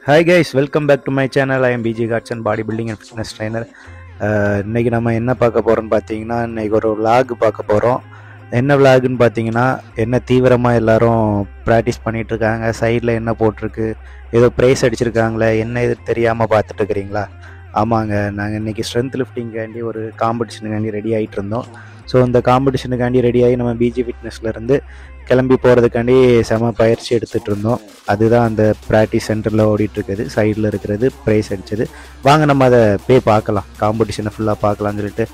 Hi guys, welcome back to my channel. I am BG Guts and bodybuilding and fitness trainer. இன்னைக்கு நம்ம என்ன பார்க்க போகிறோம்னு பார்த்தீங்கன்னா, இன்னைக்கு ஒரு vlog பார்க்க போகிறோம். என்ன vlogன்னு பார்த்தீங்கன்னா, என்ன தீவிரமாக எல்லாரும் ப்ராக்டிஸ் பண்ணிகிட்டு இருக்காங்க, சைடில் என்ன போட்டிருக்கு, ஏதோ ப்ரைஸ் அடிச்சிருக்காங்களே, என்ன இது தெரியாமல் பார்த்துட்டு இருக்கிறீங்களா? ஆமாங்க, நாங்கள் இன்றைக்கி ஸ்ட்ரென்த் லிஃப்டிங்காண்டி ஒரு காம்படிஷனுக்காண்டி ரெடி ஆகிட்டு இருந்தோம். ஸோ இந்த காம்படிஷனுக்காண்டி ரெடியாகி நம்ம பிஜி ஃபிட்னஸ்லேருந்து கிளம்பி போகிறதுக்காண்டி செம பயிற்சி எடுத்துகிட்டு இருந்தோம். அதுதான் அந்த ப்ராக்டிஸ் சென்டரில் ஓடிட்டுருக்குது, சைடில் இருக்கிறது ப்ரைஸ் அடித்தது. வாங்க நம்ம அதை போய் பார்க்கலாம், காம்படிஷனை ஃபுல்லாக பார்க்கலான்னு சொல்லிட்டு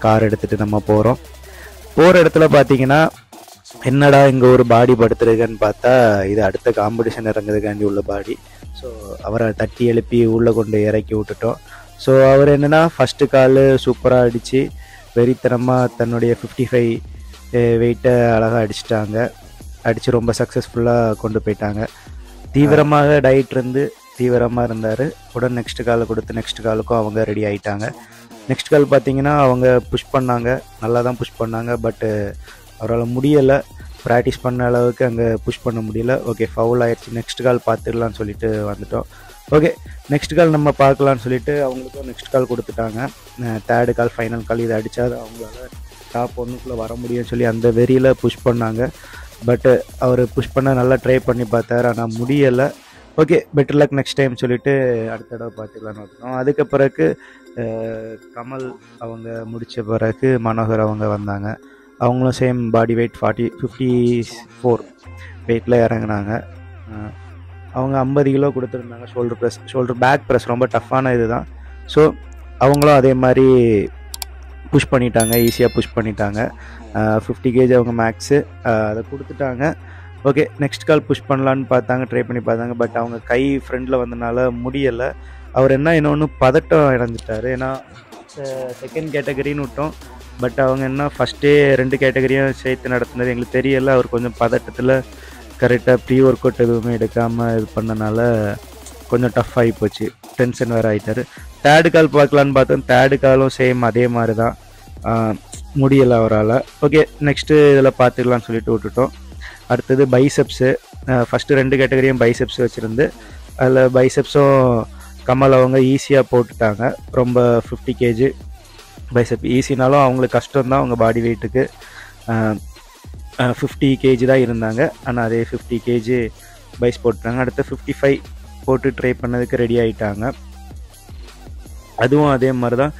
கார் எடுத்துகிட்டு நம்ம போகிறோம். போகிற இடத்துல பார்த்தீங்கன்னா, என்னடா இங்கே ஒரு பாடி படுத்துருக்குன்னு பார்த்தா இது அடுத்த காம்படிஷன் இறங்குறதுக்காண்டி உள்ள பாடி. ஸோ அவரை தட்டி எழுப்பி உள்ளே கொண்டு இறக்கி விட்டுட்டோம். ஸோ அவர் என்னென்னா ஃபஸ்ட்டு கால் சூப்பராக அடித்து வெறித்தனமாக தன்னுடைய 55 வெயிட்டை அழகாக அடித்து ரொம்ப சக்ஸஸ்ஃபுல்லாக கொண்டு போயிட்டாங்க. தீவிரமாக டயட் இருந்து தீவிரமாக இருந்தார். உடனே நெக்ஸ்ட் காலை கொடுத்து நெக்ஸ்ட் காலுக்கும் அவங்க ரெடி ஆகிட்டாங்க. நெக்ஸ்ட் கால் பார்த்தீங்கன்னா அவங்க புஷ் பண்ணாங்க, நல்லா தான் புஷ் பண்ணாங்க. பட்டு அவரால் முடியலை, ப்ராக்டிஸ் பண்ண அளவுக்கு அங்கே புஷ் பண்ண முடியல. ஓகே, ஃபவுல் ஆயிடுச்சு, நெக்ஸ்ட் கால் பார்த்துக்கலான்னு சொல்லிட்டு வந்துட்டோம். ஓகே, நெக்ஸ்ட் கால் நம்ம பார்க்கலான்னு சொல்லிட்டு அவங்களுக்கும் நெக்ஸ்ட் கால் கொடுத்துட்டாங்க. தேர்டு கால் ஃபைனல் கால், இதை அடித்தா அவங்களால டாப் 1க்குள்ளே வர முடியும்னு சொல்லி அந்த வெறியில் புஷ் பண்ணாங்க. பட்டு அவர் புஷ் பண்ண நல்லா ட்ரை பண்ணி பார்த்தார், ஆனால் முடியலை. Okay, better luck next time சொல்லிவிட்டு அடுத்த தடவை பார்த்துக்கலான்னு வந்தோம். அதுக்கு பிறகு கமல் அவங்க முடித்த பிறகு மனோகர் அவங்க வந்தாங்க. அவங்களும் சேம் பாடி வெயிட் 54 வெயிட்டில் இறங்கினாங்க. அவங்க 50 கிலோ கொடுத்துருந்தாங்க. ஷோல்டர் பேக் ப்ரெஸ் ரொம்ப டஃப்பான இது தான். ஸோ அவங்களும் அதே மாதிரி புஷ் பண்ணிட்டாங்க, ஈஸியாக புஷ் பண்ணிட்டாங்க. 50 kg அவங்க மேக்ஸு அதை கொடுத்துட்டாங்க. ஓகே, நெக்ஸ்ட் கால் புஷ் பண்ணலான்னு பார்த்தாங்க, ட்ரை பண்ணி பார்த்தாங்க. பட் அவங்க கை ஃப்ரெண்டில் வந்தனால முடியலை. அவர் இன்னொன்று பதட்டம் இறந்துட்டார். ஏன்னா செகண்ட் கேட்டகரின்னு விட்டோம். பட் அவங்க ஃபஸ்ட்டே 2 கேட்டகரியும் சேர்த்து நடத்துனது எங்களுக்கு தெரியலை. அவர் கொஞ்சம் பதட்டத்தில் கரெக்டாக ப்ரீ ஒர்க் அவுட் எதுவுமே எடுக்காமல் இது பண்ணனால கொஞ்சம் டஃப் ஆகி போச்சு, டென்ஷன் வேறு ஆகிட்டார். தேர்டு கால் பார்க்கலான்னு பார்த்தோம். தேர்டு காலும் சேம் அதே மாதிரி தான், முடியலை அவரால். ஓகே, நெக்ஸ்ட்டு இதில் பார்த்துக்கலான்னு சொல்லிட்டு விட்டுட்டோம். அடுத்தது பைசெப்ஸு. ஃபஸ்ட்டு 2 கேட்டகரியும் பைசெப்ஸ் வச்சுருந்து அதில் பைசெப்ஸும் கமல் அவங்க ஈஸியாக போட்டுட்டாங்க. ரொம்ப 50 kg பைசெப் ஈஸினாலும் அவங்களுக்கு கஷ்டம்தான், அவங்க பாடி வெயிட்டுக்கு. 50 kg தான் இருந்தாங்க, ஆனால் அதே 50 kg பைஸ் போட்டுட்டாங்க. அடுத்து 55 போட்டு ட்ரை பண்ணதுக்கு ரெடி ஆகிட்டாங்க. அதுவும் அதே மாதிரி தான்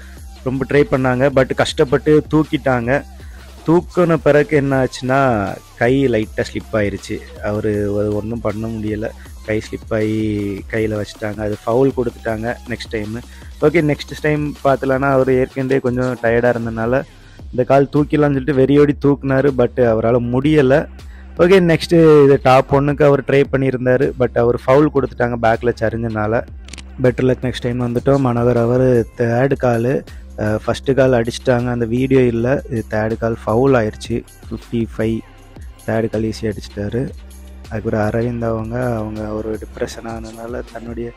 ரொம்ப ட்ரை பண்ணாங்க. பட் கஷ்டப்பட்டு தூக்கிட்டாங்க. தூக்கின பிறகு என்ன ஆச்சுன்னா கை லைட்டாக ஸ்லிப் ஆயிடுச்சு. அவர் ஒன்றும் பண்ண முடியலை, கை ஸ்லிப் ஆகி கையில் வச்சுட்டாங்க. அது ஃபவுல் கொடுத்துட்டாங்க next time. Okay, next time பார்த்தலான்னா அவர் ஏற்கனவே கொஞ்சம் டயர்டாக இருந்தனால இந்த கால் தூக்கிடலான்னு சொல்லிட்டு வெறியோடி தூக்குனார். பட் அவரால் முடியலை. ஓகே, நெக்ஸ்ட்டு இது டாப் 1க்கு அவர் ட்ரை பண்ணியிருந்தார். பட் அவர் ஃபவுல் கொடுத்துட்டாங்க பேக்கில் சரிஞ்சனால. பெட்டர் லக் நெக்ஸ்ட் டைம் வந்துட்டோம். மனோகர் அவர் தேர்டு கால், ஃபஸ்ட்டு கால் அடிச்சிட்டாங்க, அந்த வீடியோ இல்லை. இது தேர்டு கால் ஃபவுல் ஆயிடுச்சு. 55 தேர்டு கால் ஈஸியாக அடிச்சிட்டாரு. அதுக்கப்புறம் அரவிந்த் அவங்க ஒரு டிப்ரெஷன் ஆனதுனால தன்னுடைய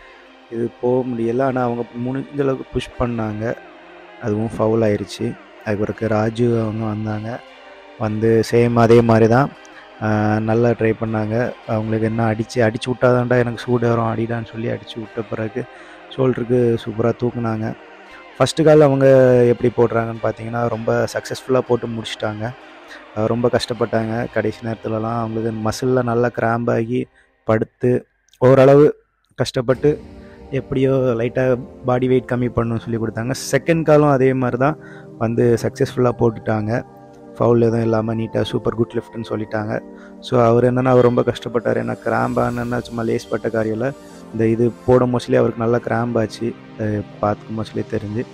இது போக முடியலை. ஆனால் அவங்க முடிஞ்ச அளவுக்கு புஷ் பண்ணாங்க, அதுவும் ஃபவுல் ஆயிடுச்சு. அதுக்கு ராஜு அவங்க வந்தாங்க, வந்து சேம் அதே மாதிரி தான் நல்லா ட்ரை பண்ணாங்க. அவங்களுக்கு அடிச்சு விட்டாதான்டா எனக்கு சூடு வரும், அடிடான்னு சொல்லி அடித்து விட்ட பிறகு ஷோல்டருக்கு சூப்பராக தூக்குனாங்க. ஃபஸ்ட்டு கால் அவங்க எப்படி போடுறாங்கன்னு பார்த்தீங்கன்னா ரொம்ப சக்ஸஸ்ஃபுல்லாக போட்டு முடிச்சிட்டாங்க. ரொம்ப கஷ்டப்பட்டாங்க கடைசி நேரத்துலலாம். அவங்களுக்கு மசிலில் நல்லா கிராம்ப் ஆகி படுத்து ஓரளவு கஷ்டப்பட்டு எப்படியோ லைட்டாக பாடி வெயிட் கம்மி பண்ணணும்னு சொல்லி கொடுத்தாங்க. செகண்ட் காலும் அதே மாதிரி தான் வந்து சக்ஸஸ்ஃபுல்லாக போட்டுட்டாங்க. ஃபவுல் எதுவும் இல்லாமல் நீட்டாக சூப்பர் குட் லிஃப்ட்னு சொல்லிட்டாங்க. ஸோ அவர் அவர் ரொம்ப கஷ்டப்பட்டார். ஏன்னா கிராம்பானா சும்மா லேஸ் பட்ட காரியம், இந்த இது போட மோஸ்ட்லி அவருக்கு நல்லா கிராம்ப் ஆச்சு, பார்த்துக்க மோஸ்ட்லி தெரிஞ்சு.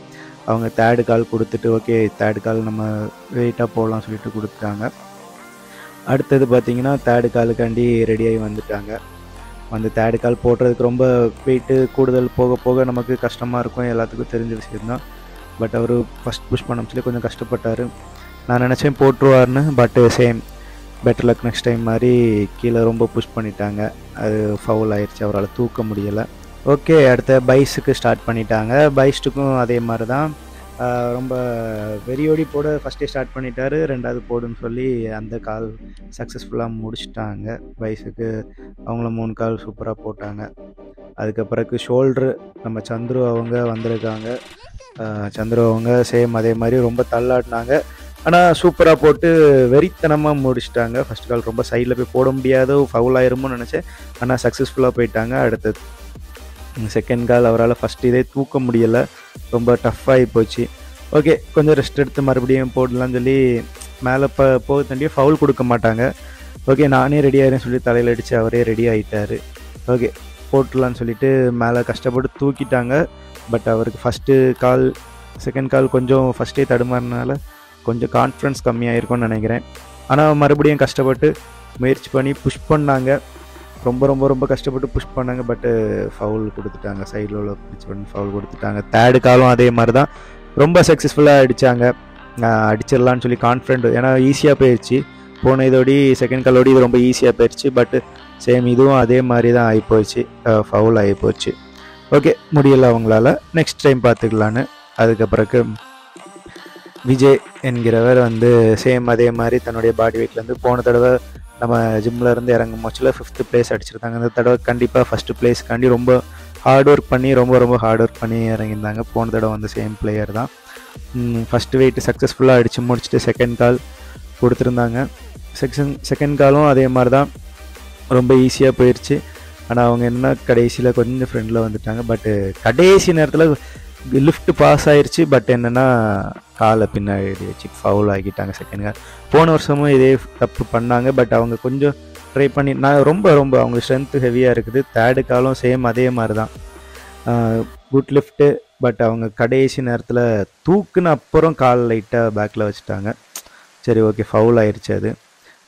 அவங்க தேர்டு கால் கொடுத்துட்டு ஓகே தேர்டு கால் நம்ம வெயிட்டாக போடலாம்னு சொல்லிட்டு கொடுத்துட்டாங்க. அடுத்தது பார்த்திங்கன்னா தேர்டு காலுக்காண்டி ரெடியாகி வந்துட்டாங்க. வந்து தேர்டு கால் போடுறதுக்கு ரொம்ப வெயிட்டு கூடுதல் போக போக நமக்கு கஷ்டமாக இருக்கும், எல்லாத்துக்கும் தெரிஞ்ச விஷயம்தான். பட் அவர் ஃபஸ்ட் புஷ் பண்ண சொல்லி கொஞ்சம் கஷ்டப்பட்டார். நான் நினச்சேன் போட்டுருவார்னு. பட்டு same better luck next time மாதிரி கீழே ரொம்ப புஷ் பண்ணிட்டாங்க, அது ஃபவுல் ஆயிடுச்சு, அவரால் தூக்க முடியலை. ஓகே, அடுத்த பைஸுக்கு ஸ்டார்ட் பண்ணிட்டாங்க. பைஸ்ட்டுக்கும் அதே மாதிரி தான் ரொம்ப வெறியோடி போட ஃபஸ்ட்டே ஸ்டார்ட் பண்ணிட்டாரு. ரெண்டாவது போடுன்னு சொல்லி அந்த கால் சக்ஸஸ்ஃபுல்லாக முடிச்சிட்டாங்க. பைஸுக்கு அவங்கள 3 கால் சூப்பராக போட்டாங்க. அதுக்கப்புறக்கு ஷோல்ட்ரு நம்ம சந்துரு அவங்க வந்திருக்காங்க. சந்துரு அவங்க சேம் அதே மாதிரி ரொம்ப தள்ளாடினாங்க. ஆனால் சூப்பராக போட்டு வெறித்தனமாக முடிச்சிட்டாங்க. ஃபஸ்ட் கால் ரொம்ப சைடில் போய் போட முடியாத ஃபவுல் ஆயிருமோன்னு நினச்சேன். ஆனால் சக்ஸஸ்ஃபுல்லாக போயிட்டாங்க. அடுத்தது செகண்ட் கால் அவரால் ஃபஸ்ட் இதே தூக்க முடியலை, ரொம்ப டஃப்பாகி போச்சு. ஓகே, கொஞ்சம் ரெஸ்ட் எடுத்து மறுபடியும் போடலான்னு சொல்லி மேலே போக தண்டியே ஃபவுல் கொடுக்க மாட்டாங்க. ஓகே, நானே ரெடி ஆகிறேன்னு சொல்லி தலையில் அடித்து அவரே ரெடி ஆகிட்டார். ஓகே, போட்டுடலான்னு சொல்லிட்டு மேலே கஷ்டப்பட்டு தூக்கிட்டாங்க. பட் அவருக்கு ஃபஸ்ட்டு கால் செகண்ட் கால் கொஞ்சம் ஃபஸ்ட்டே தடுமாறினால கொஞ்சம் கான்ஃபிடன்ஸ் கம்மியாயிருக்கும்னு நினைக்கிறேன். ஆனால் மறுபடியும் கஷ்டப்பட்டு முயற்சி பண்ணி புஷ் பண்ணாங்க. ரொம்ப ரொம்ப ரொம்ப கஷ்டப்பட்டு புஷ் பண்ணாங்க. பட்டு ஃபவுல் கொடுத்துட்டாங்க. சைடில் உள்ள பிடிச்சி பண்ணி ஃபவுல் கொடுத்துட்டாங்க. தேர்டு காலும் அதே மாதிரி தான் ரொம்ப சக்ஸஸ்ஃபுல்லாக அடித்தாங்க. அடிச்சிடலான்னு சொல்லி கான்ஃபிடென்ட், ஏன்னா ஈஸியாக போயிடுச்சு. போன இதோடி செகண்ட் காலோடி இது ரொம்ப ஈஸியாக போயிடுச்சு. பட்டு சேம் இதுவும் அதே மாதிரி தான் ஆகிப்போச்சு, ஃபவுல் ஆகிப்போச்சு. ஓகே, முடியலை அவங்களால, நெக்ஸ்ட் டைம் பார்த்துக்கலான்னு. அதுக்கப்புறக்கு விஜய் என்கிறவர் வந்து சேம் அதே மாதிரி தன்னுடைய பாடி வெயிட்லேருந்து போன தடவை நம்ம ஜிம்மில் இருந்து இறங்கும் போச்சில் 5th பிளேஸ் அடிச்சிருந்தாங்க. அந்த தடவை கண்டிப்பாக ஃபஸ்ட்டு பிளேஸ்க்காண்டி ரொம்ப ஹார்ட் ஒர்க் பண்ணி ரொம்ப ஹார்ட் ஒர்க் பண்ணி இறங்கியிருந்தாங்க. போன தடவை வந்து சேம் பிளேயர் தான். ஃபஸ்ட்டு வெயிட் சக்ஸஸ்ஃபுல்லாக அடித்து முடிச்சுட்டு செகண்ட் கால் கொடுத்துருந்தாங்க. செகண்ட் காலும் அதே மாதிரி தான் ரொம்ப ஈஸியாக போயிடுச்சு. ஆனால் அவங்க என்ன கடைசியில் கொஞ்சம் ஃப்ரெண்டில் வந்துட்டாங்க. பட்டு கடைசி நேரத்தில் லிஃப்ட் பாஸ் ஆயிடுச்சு. பட் என்னென்னா காலை பின்னாடி வச்சு ஃபவுல் ஆகிட்டாங்க செகண்ட் கால். போன வருஷமும் இதே தப்பு பண்ணாங்க. பட் அவங்க கொஞ்சம் ட்ரை பண்ணி ரொம்ப அவங்க ஸ்ட்ரென்த்து ஹெவியாக இருக்குது. தேர்டு காலும் சேம் அதே மாதிரி தான் குட் லிஃப்ட்டு. பட் அவங்க கடைசி நேரத்தில் தூக்குன அப்புறம் கால் லைட்டாக பேக்கில் வச்சுட்டாங்க. சரி, ஓகே, ஃபவுல் ஆயிடுச்சு அது.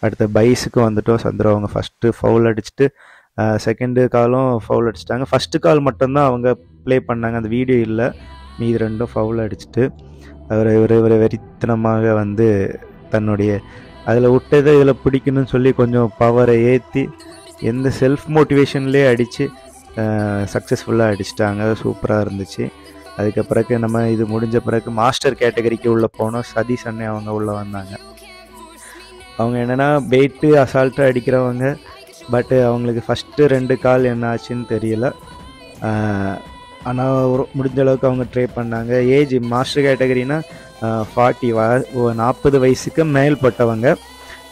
அடுத்த பைஸுக்கு வந்துட்டோம். சந்திரா அவங்க ஃபஸ்ட்டு ஃபவுல் அடிச்சுட்டு செகண்டு காலும் ஃபவுல் அடிச்சிட்டாங்க. ஃபஸ்ட்டு கால் மட்டும்தான் அவங்க ப்ளே பண்ணாங்க, அந்த வீடியோ இல்லை. மீதி ரெண்டும் ஃபவுல் அடிச்சுட்டு இவர் வெறித்தனமாக வந்து தன்னுடைய அதில் விட்டதை இதில் பிடிக்கணும்னு சொல்லி கொஞ்சம் பவரை ஏற்றி எந்த செல்ஃப் மோட்டிவேஷன்லேயே அடித்து சக்ஸஸ்ஃபுல்லாக அடிச்சிட்டாங்க. சூப்பராக இருந்துச்சு. அதுக்கப்புறக்கு நம்ம இது முடிஞ்ச பிறகு மாஸ்டர் கேட்டகரிக்கு உள்ளே போனோம். சதீஷ் அண்ணே அவங்க உள்ளே வந்தாங்க. அவங்க என்னென்னா வெயிட்டு அசால்ட்டாக அடிக்கிறவங்க. பட்டு அவங்களுக்கு ஃபஸ்ட்டு 2 கால் என்ன ஆச்சுன்னு தெரியல. ஆனால் முடிஞ்ச அளவுக்கு அவங்க ட்ரை பண்ணாங்க. ஏஜ் மாஸ்டர் கேட்டகரினா 40 வயசுக்கு மேல்பட்டவங்க.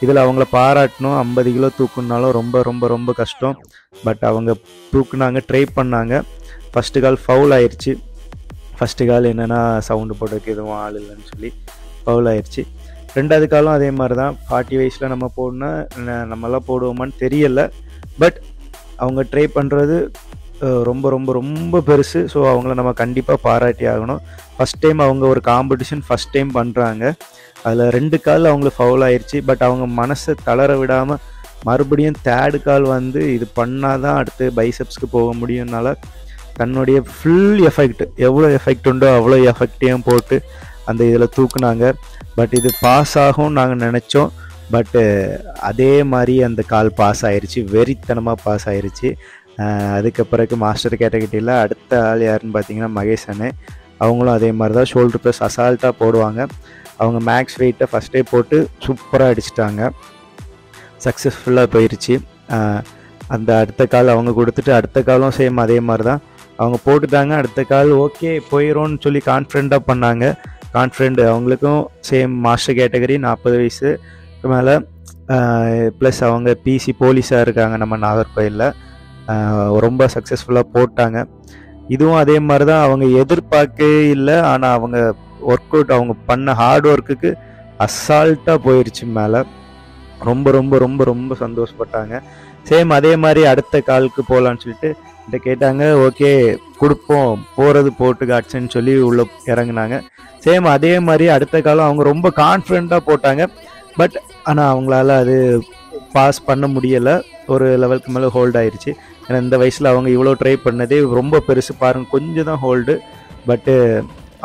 இதில் அவங்கள பாராட்டணும். 50 கிலோ தூக்குனாலும் ரொம்ப கஷ்டம். பட் அவங்க தூக்குனாங்க, ட்ரை பண்ணாங்க. ஃபஸ்ட்டு கால் ஃபவுல் ஆயிடுச்சு. ஃபஸ்ட்டு கால் என்னென்னா சவுண்டு போடுறதுக்கு எதுவும் ஆள் இல்லைன்னு சொல்லி ஃபவுல் ஆயிடுச்சு. 2வது காலம் அதே மாதிரி தான். 40 வயசில் நம்ம போடணுன்னா நம்மளாம் போடுவோமான்னு தெரியலை. பட் அவங்க ட்ரை பண்ணுறது ரொம்ப பெருசு. ஸோ அவங்கள நம்ம கண்டிப்பாக பாராட்டி ஆகணும். ஃபஸ்ட் டைம் அவங்க ஒரு காம்படிஷன் ஃபஸ்ட் டைம் பண்ணுறாங்க. அதில் 2 கால் அவங்களுக்கு ஃபவுல் ஆயிடுச்சு. பட் அவங்க மனசை தளர விடாமல் மறுபடியும் தேர்டு கால் வந்து இது பண்ணால் தான் அடுத்து பைசப்ஸ்க்கு போக முடியும்னால தன்னுடைய ஃபுல் எஃபெக்ட், எவ்வளோ எஃபெக்ட் உண்டோ அவ்வளோ எஃபெக்டையும் போட்டு அந்த இதில் தூக்குனாங்க. பட் இது பாஸ் ஆகும்னு நாங்கள் நினச்சோம். பட்டு அதே மாதிரி அந்த கால் பாஸ் ஆயிடுச்சு, வெறித்தனமாக பாஸ் ஆயிடுச்சு. அதுக்கப்புறக்கு மாஸ்டர் கேட்டகிட்டியில் அடுத்த ஆள் யாருன்னு பார்த்தீங்கன்னா மகேஷ் அண்ணே. அவங்களும் அதே மாதிரி தான் ஷோல்டர் ப்ரெஸ் அசால்ட்டாக போடுவாங்க. அவங்க மேக்ஸ் வெயிட்டை ஃபஸ்ட்டே போட்டு சூப்பராக அடிச்சிட்டாங்க. சக்ஸஸ்ஃபுல்லாக போயிடுச்சு. அந்த அடுத்த கால் அவங்க கொடுத்துட்டு அடுத்த காலும் சேம் அதே மாதிரி தான் அவங்க போட்டுட்டாங்க. அடுத்த கால் ஓகே போயிடும்னு சொல்லி கான்ஃபிடெண்ட்டாக பண்ணாங்க. அவங்களுக்கும் சேம் மாஸ்டர் கேட்டகரி 40 வயசு மேலே ப்ளஸ் அவங்க பிசி போலீஸாக இருக்காங்க நம்ம நாகர்கோயிலில். ரொம்ப சக்ஸஸ்ஃபுல்லாக போட்டாங்க. இதுவும் அதே மாதிரி தான் அவங்க எதிர்பார்க்கவே இல்லை. ஆனால் அவங்க ஒர்க் அவுட் அவங்க பண்ண ஹார்ட் ஒர்க்குக்கு அசால்ட்டாக போயிடுச்சு மேலே. ரொம்ப சந்தோஷப்பட்டாங்க. சேம் அதே மாதிரி அடுத்த காலுக்கு போகலான்னு சொல்லிட்டு கிட்ட கேட்டாங்க. ஓகே கொடுப்போம், போகிறது போட்டு காட்சின்னு சொல்லி உள்ளே இறங்குனாங்க. சேம் அதே மாதிரி அடுத்த காலம் அவங்க ரொம்ப கான்ஃபிடெண்ட்டாக போட்டாங்க. பட் ஆனால் அவங்களால அது பாஸ் பண்ண முடியலை. ஒரு லெவலுக்கு மேலே ஹோல்ட் ஆயிடுச்சு. ஏன்னா இந்த வயசில் அவங்க இவ்வளோ ட்ரை பண்ணதே ரொம்ப பெருசு பாருங்கள், கொஞ்சம் தான் ஹோல்டு. பட்டு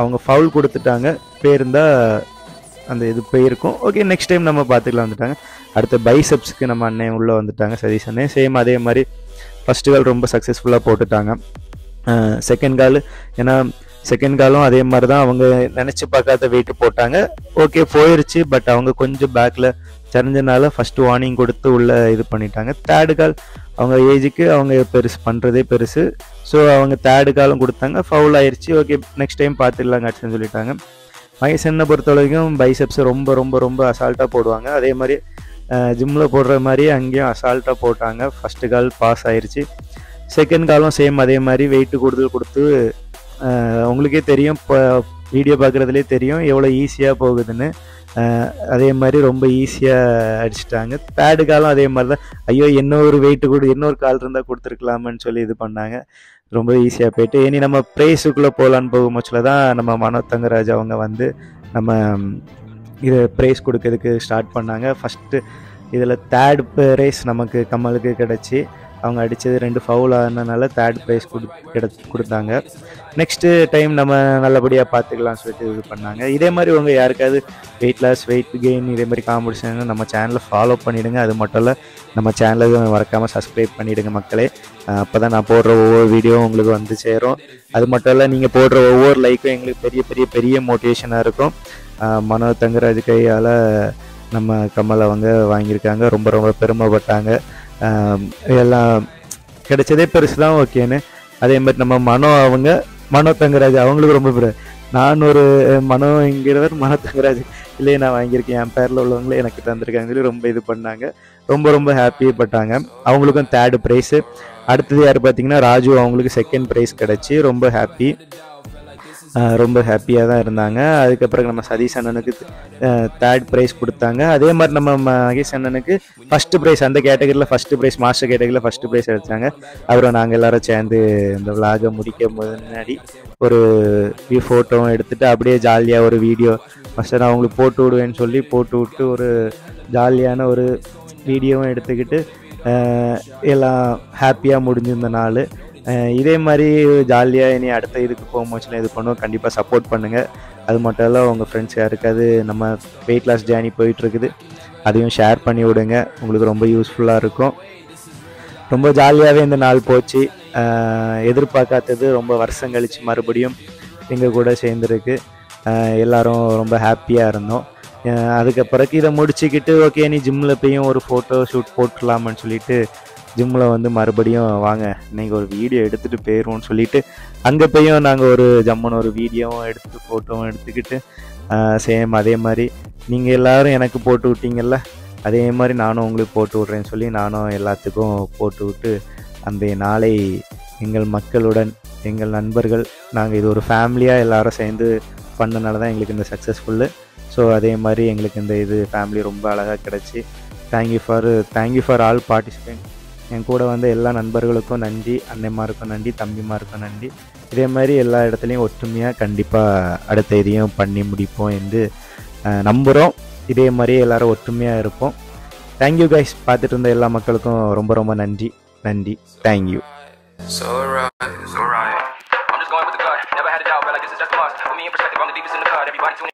அவங்க ஃபவுல் கொடுத்துட்டாங்க. போயிருந்தால் அந்த இது போயிருக்கும். ஓகே நெக்ஸ்ட் டைம் நம்ம பார்த்துக்கலாம் வந்துட்டாங்க. அடுத்த பைசப்ஸ்க்கு நம்ம அண்ணன் உள்ளே வந்துட்டாங்க, சதீஷ் அண்ணன். சேம் அதே மாதிரி ஃபஸ்ட்டு கால் ரொம்ப சக்ஸஸ்ஃபுல்லாக போட்டுட்டாங்க. செகண்ட் கால் ஏன்னா செகண்ட் காலும் அதே மாதிரி தான் அவங்க நினச்சி பார்க்காத வெயிட்டு போட்டாங்க. ஓகே போயிடுச்சு. பட் அவங்க கொஞ்சம் பேக்கில் சரிஞ்சனால ஃபஸ்ட்டு வார்னிங் கொடுத்து உள்ளே இது பண்ணிட்டாங்க. தேர்டு கால் அவங்க ஏஜுக்கு அவங்க பெருசு பண்ணுறதே பெருசு. ஸோ அவங்க தேர்டு காலம் கொடுத்தாங்க, ஃபவுல் ஆயிடுச்சு. ஓகே நெக்ஸ்ட் டைம் பார்த்துடலாங்க அப்படின்னு சொல்லிட்டாங்க. மகேசனை பொறுத்த வரைக்கும் பைசெப்ஸை ரொம்ப ரொம்ப ரொம்ப அசால்ட்டாக போடுவாங்க. அதே மாதிரி ஜிம்மில் போடுற மாதிரி அங்கேயும் அசால்ட்டாக போட்டாங்க. ஃபஸ்ட்டு கால் பாஸ் ஆயிடுச்சு. செகண்ட் காலம் சேம் அதே மாதிரி வெயிட்டு கூடுதல் கொடுத்து உங்களுக்கே தெரியும், இப்போ வீடியோ பார்க்குறதுலே தெரியும் எவ்வளோ ஈஸியாக போகுதுன்னு. அதே மாதிரி ரொம்ப ஈஸியாக அடிச்சிட்டாங்க. தேர்டு காலம் அதே மாதிரி தான். ஐயோ இன்னொரு வெயிட்டு இன்னொரு கால் இருந்தால் கொடுத்துருக்கலாமன்னு சொல்லி இது பண்ணாங்க. ரொம்ப ஈஸியாக போயிட்டு இனி நம்ம ப்ரைஸுக்குள்ளே போகலான்னு போகும்போச்சில் தான் நம்ம மனோ தங்கராஜ் அவங்க வந்து நம்ம இது ப்ரைஸ் கொடுக்கறதுக்கு ஸ்டார்ட் பண்ணாங்க. ஃபஸ்ட்டு இதில் தேர்ட் ப்ரைஸ் நமக்கு கமலுக்கு கிடச்சி. அவங்க அடித்தது 2 ஃபவுல் ஆனதுனால தேர்ட் ப்ரைஸ் கொடுத்தாங்க. நெக்ஸ்ட்டு டைம் நம்ம நல்லபடியாக பார்த்துக்கலாம்னு சொல்லிட்டு இது பண்ணாங்க. இதே மாதிரி உங்கள் யாருக்காவது வெயிட் லாஸ், வெயிட் கெயின் இதே மாதிரி காம்படிஷன் நம்ம சேனலை ஃபாலோ பண்ணிவிடுங்க. அது மட்டும் இல்லை நம்ம சேனலை மறக்காமல் சப்ஸ்கிரைப் பண்ணிவிடுங்க மக்களே. அப்போ தான் நான் போடுற ஒவ்வொரு வீடியோவும் உங்களுக்கு வந்து சேரும். அது மட்டும் இல்லை நீங்கள் போடுற ஒவ்வொரு லைக்கும் எங்களுக்கு பெரிய பெரிய பெரிய மோட்டிவேஷனாக இருக்கும். மனோ தங்கராஜ் கையால் நம்ம கமல் அவங்க வாங்கியிருக்காங்க. ரொம்ப ரொம்ப பெருமைப்பட்டாங்க. எல்லாம் கிடைச்சதே பெருசு தான் ஓகேன்னு. அதே மாதிரி நம்ம மனோ தங்கராஜ் அவங்களுக்கு ரொம்ப நான் ஒரு மனோங்கிறவர் மனோ தங்கராஜ் இல்லையே நான் வாங்கியிருக்கேன், என் பேரில் உள்ளவங்களே எனக்கு தந்திருக்காங்க சொல்லி ரொம்ப இது பண்ணாங்க. ரொம்ப ரொம்ப ஹாப்பிப்பட்டாங்க. அவங்களுக்கும் தேர்டு ப்ரைஸு. அடுத்தது யார் பார்த்தீங்கன்னா ராஜு, அவங்களுக்கு செகண்ட் ப்ரைஸ் கிடச்சி. ரொம்ப ஹாப்பியாக தான் இருந்தாங்க. அதுக்கப்புறம் நம்ம சதீஷ் அண்ணனுக்கு தேர்ட் ப்ரைஸ் கொடுத்தாங்க. அதே மாதிரி நம்ம மகேஷ் அண்ணனுக்கு ஃபஸ்ட்டு ப்ரைஸ், அந்த கேட்டகரியில் ஃபஸ்ட்டு ப்ரைஸ், மாஸ்டர் கேட்டகரியில் ஃபஸ்ட்டு ப்ரைஸ் எடுத்தாங்க. அப்புறம் நாங்கள் எல்லோரும் சேர்ந்து இந்த விலாகை முடிக்க முன்னாடி ஒரு ஃபோட்டோவும் எடுத்துகிட்டு அப்படியே ஜாலியாக ஒரு வீடியோ ஃபஸ்ட்டு நான் அவங்களுக்கு போட்டு விடுவேன்னு சொல்லி போட்டு விட்டு ஒரு ஜாலியான ஒரு வீடியோவும் எடுத்துக்கிட்டு எல்லாம் ஹாப்பியாக முடிஞ்சிருந்த நாள். இதே மாதிரி ஜாலியாக இனி அடுத்த இதுக்கு போகும்போச்சுன்னா இது பண்ணுவோம். கண்டிப்பாக சப்போர்ட் பண்ணுங்கள். அது மட்டும் இல்லை உங்கள் ஃப்ரெண்ட்ஸ் யாருக்காவது நம்ம வெயிட் லாஸ் ஜேர்னி போயிட்டுருக்குது அதையும் ஷேர் பண்ணி விடுங்க. உங்களுக்கு ரொம்ப யூஸ்ஃபுல்லாக இருக்கும். ரொம்ப ஜாலியாகவே இந்த நாள் போச்சு. எதிர்பார்க்காதது ரொம்ப வருஷம் கழித்து மறுபடியும் எங்கள் கூட சேர்ந்துருக்கு. எல்லோரும் ரொம்ப ஹாப்பியாக இருந்தோம். அதுக்கப்புறக்கு இதை முடிச்சுக்கிட்டு ஓகே நீ ஜிம்மில் போயும் ஒரு ஃபோட்டோ ஷூட் போட்டுடலாமான்னு சொல்லிட்டு ஜிம்மில் வந்து மறுபடியும் வாங்க இன்றைக்கி ஒரு வீடியோ எடுத்துகிட்டு போயிடுவோம்னு சொல்லிவிட்டு அங்கே போயும் நாங்கள் ஒரு ஜம்முன்னு ஒரு வீடியோவும் எடுத்து ஃபோட்டோவும் எடுத்துக்கிட்டு சேம் அதே மாதிரி நீங்கள் எல்லோரும் எனக்கு போட்டு விட்டீங்கள்ல அதே மாதிரி நானும் உங்களுக்கு போட்டு விட்றேன்னு சொல்லி நானும் எல்லாத்துக்கும் போட்டு விட்டு அந்த நாளை எங்கள் மக்களுடன் எங்கள் நண்பர்கள் நாங்கள் இது ஒரு ஃபேமிலியாக எல்லோரும் சேர்ந்து பண்ணனால தான் எங்களுக்கு இந்த சக்ஸஸ்ஃபுல்லு. ஸோ அதே மாதிரி எங்களுக்கு இந்த இது ஃபேமிலி ரொம்ப அழகாக கிடச்சி. Thank you for all participant. என் கூட வந்து எல்லா நண்பர்களுக்கும் நன்றி, அன்னைமாருக்கும் நன்றி, தம்பிமாருக்கும் நன்றி. இதே மாதிரி எல்லா இடத்துலையும் ஒற்றுமையாக கண்டிப்பாக அடுத்த இதையும் பண்ணி முடிப்போம் என்று நம்புகிறோம். இதே மாதிரியே எல்லோரும் ஒற்றுமையாக இருப்போம். Thank you guys. பார்த்துட்டு இருந்த எல்லா மக்களுக்கும் ரொம்ப ரொம்ப நன்றி. தேங்க்யூ.